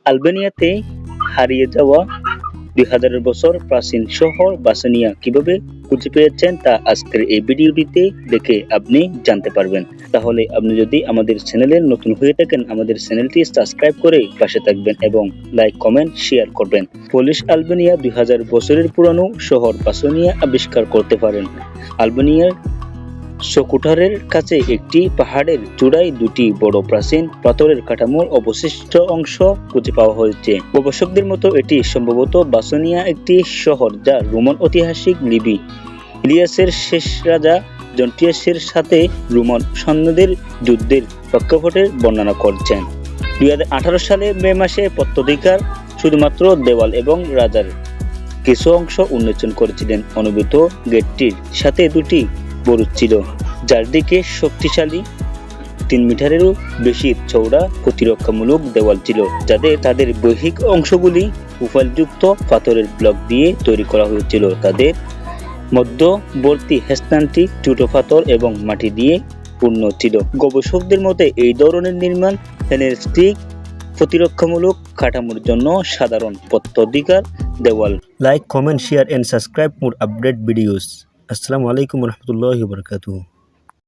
আলবেনিয়াতে হারিয়ে যাওয়া 2000 বছর প্রাচীন শহর বাসনিয়া কিভাবে খুঁজে পেয়েছেন তা আজকের এই ভিডিওটিতে দেখে আপনি জানতে পারবেন। তাহলে আপনি যদি আমাদের চ্যানেলের নতুন হয়ে থাকেন, আমাদের চ্যানেলটি সাবস্ক্রাইব করে পাশে থাকবেন এবং লাইক, কমেন্ট, শেয়ার করবেন। পোলিশ আলবেনিয়া 2000 বছরের পুরানো শহর বাসনিয়া আবিষ্কার করতে পারেন। আলবেনিয়ার শকুটারের কাছে একটি পাহাড়ের চূড়ায় দুটি বড় প্রাচীন পাথরের কাঠামোর অবশিষ্ট অংশ খুঁজে পাওয়া হয়েছে। গবেষকদের মতো এটি সম্ভবত বাসনিয়া একটি শহর যা রোমান ঐতিহাসিক লিবি ইলিয়াসের শেষ রাজা জন্টিয়াসের সাথে রোমান সৈন্যদের যুদ্ধের প্রেক্ষাপটের বর্ণনা করছেন। 2018 সালে মে মাসে প্রত্যাধিকার শুধুমাত্র দেওয়াল এবং রাজার কিছু অংশ উন্মোচন করেছিলেন। অনুভূত গেটটির সাথে দুটি বরুদ ছিল, যার দিকে শক্তিশালী 3 মিটারেরও বেশি চওড়া প্রতিরক্ষামূলক দেওয়াল ছিল, যাদের তাদের বহিক অংশগুলি প্রোফাইলযুক্ত পাথরের ব্লক দিয়ে তৈরি করা হয়েছিল। তাদের মধ্যবর্তী স্থানটি ছোট পাথর এবং মাটি দিয়ে পূর্ণ ছিল। গবেষকদের মতে এই ধরনের নির্মাণ হেলেনিস্টিক প্রতিরক্ষামূলক কাঠামোর জন্য সাধারণ প্রত্যাধিকার দেওয়াল। Like, comment, share and subscribe for update videos. আসসালামু আলাইকুম ওয়া রাহমাতুল্লাহি ওয়া বারাকাতুহু।